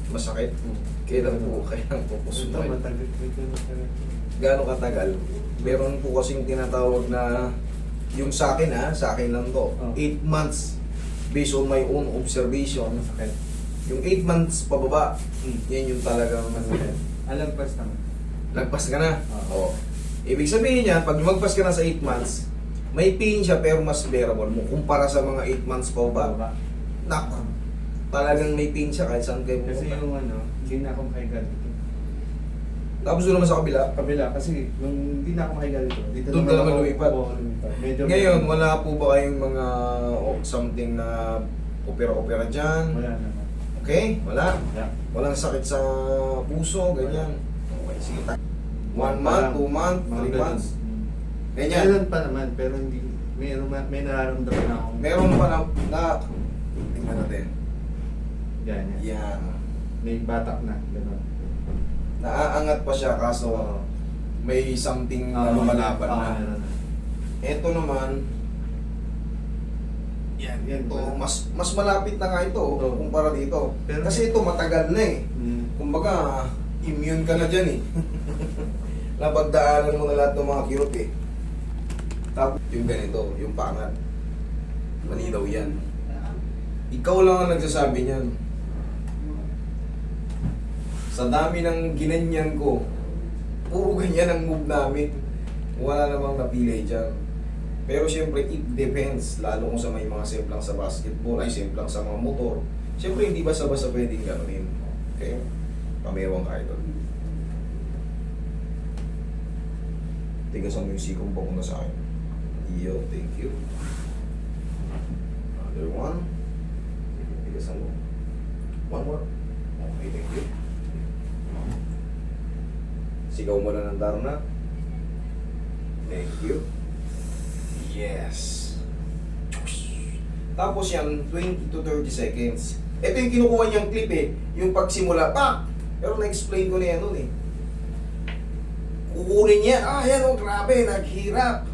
Masakit? Kailan po Ito, sumakit? matagal. Gaano katagal? Meron po kasing tinatawag na, yung sa akin sa akin lang to, Oh. 8 months based on my own observation. Masakit. Yung 8 months pababa, Hmm. yan yung talagang Masakit. Alam pas naman. lagpas ka na. Oo. Oo. Ibig sabihin niya, pag lumagpas ka na sa 8 months, may pain siya pero mas bearable mo kumpara sa mga 8 months pa ba. Baba. Nak, talagang may pain siya kahit saan kayo Kasi pumunta. yung hindi na ako makahiga dito. Tapos doon naman sa kabila. Kabila, kasi nung hindi na ako makahiga dito, dito Doon ka naman ako- lumipat. Oo, lumipat. Medyo Ngayon, wala po ba kayong mga something na opera-opera dyan? Wala naman. Okay? Wala? Wala. Walang sakit sa puso, ganyan. Okay, sige. 1 month, Parang 2 months, mga 3 ganun. months. Ganyan. Meron pa naman, pero hindi, may nararamdaman na akong Meron pa na tingnan natin. yan. Yan. May batak na, gano'n. Naaangat pa siya kaso may something na lumalaban na. Meron na. Ito naman, Yan, yan. ito, mas malapit na nga ito Oo. kumpara dito. Pero- Kasi ito matagal na eh. Kumbaga, immune ka na dyan eh. Napagdaanan mo na lahat ng mga kirot eh. Tapos yung ganito, yung pangat. Malinaw yan. Ikaw lang ang nagsasabi niyan. Sa dami ng ginanyan ko, puro ganyan ang move namin. Wala namang napilay dyan. Pero siyempre, it depends. Lalo kung sa may mga semplang sa basketball, ay semplang sa mga motor. Siyempre, hindi basta-basta pwedeng gano'n. Okay? Pamewang kayo doon. Tigasan mo yung sikong bako na sa akin. Yo, thank you. Another one. Tigasan mo. One more. Okay, thank you. Sigaw mo na ng Darna. Thank you. Yes. Tapos yan, 20 to 30 seconds. Ito yung kinukuha niyang clip eh. Yung pagsimula, pak! Pero na-explain ko na yan nun eh. Kukunin niya, yan oh, grabe, naghirap.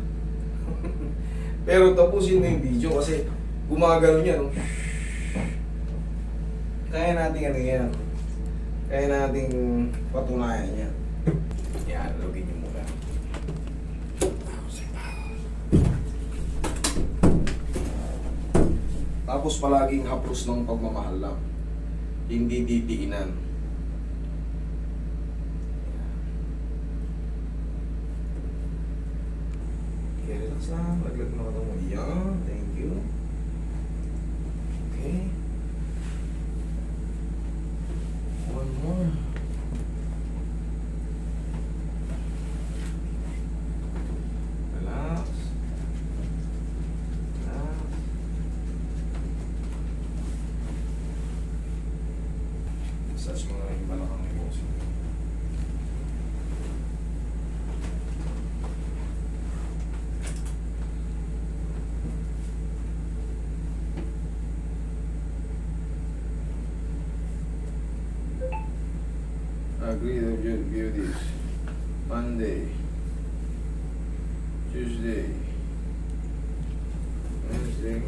Pero tapusin mo yung video kasi gumagano niya, no? Kaya natin ano yan. Kaya natin patunayan yan. Yan, login niyo muna. Tapos palaging haplos ng pagmamahal lang. Hindi didiinan. Okay, relax lang. Laglag mo na ka mo. Yan, thank you. Okay. One more. Relax. Relax. Massage mo na yung balakang ni boss. Agree to view this. Monday, Tuesday, Wednesday.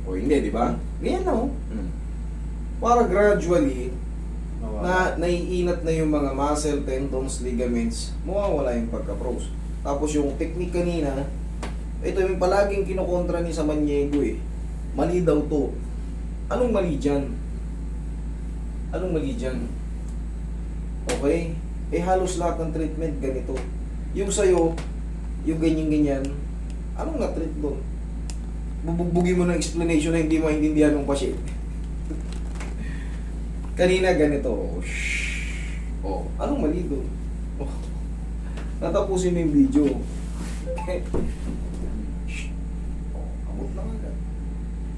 O hindi, di ba? Ganyan na Para gradually, na naiinat na yung mga muscle, tendons, ligaments, mawawala yung pagka-pros. Tapos yung technique kanina, ito yung palaging kinokontra ni Samaniego eh. Mali daw to. Anong mali dyan? Anong mali dyan? Okay? Eh halos lahat ng treatment ganito. Yung sa'yo, yung ganyan-ganyan, anong na-treat doon? Bubugbugin mo ng explanation na hindi maintindihan ng pasyente. Kanina ganito, anong mali doon? Natapusin mo yung video. Abot lang agad.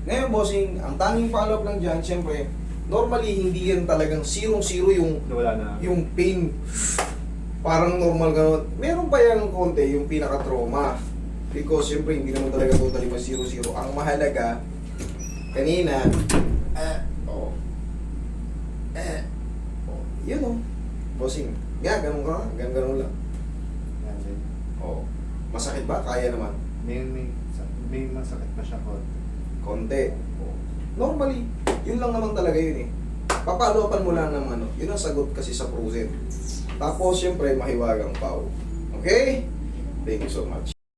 Ngayon, bossing, ang tanging follow-up lang dyan, siyempre, normally, hindi yan talagang zero-zero Wala na. yung pain. Parang normal gano'n. Meron pa yung konti, yung pinaka-trauma. Because, siyempre, hindi naman talaga totally mas zero-zero. Ang mahalaga, kanina, Yun o. Bossing. Nga, ganun ka. Ganun lang. Yan din. Oo. Masakit ba? Kaya naman. May masakit pa siya ko. Konti. Oo. Normally, yun lang naman talaga yun eh. Papalopan mo lang ng ano. Yun ang sagot kasi sa cruiser. Tapos, syempre, mahiwagang pao. Okay? Thank you so much.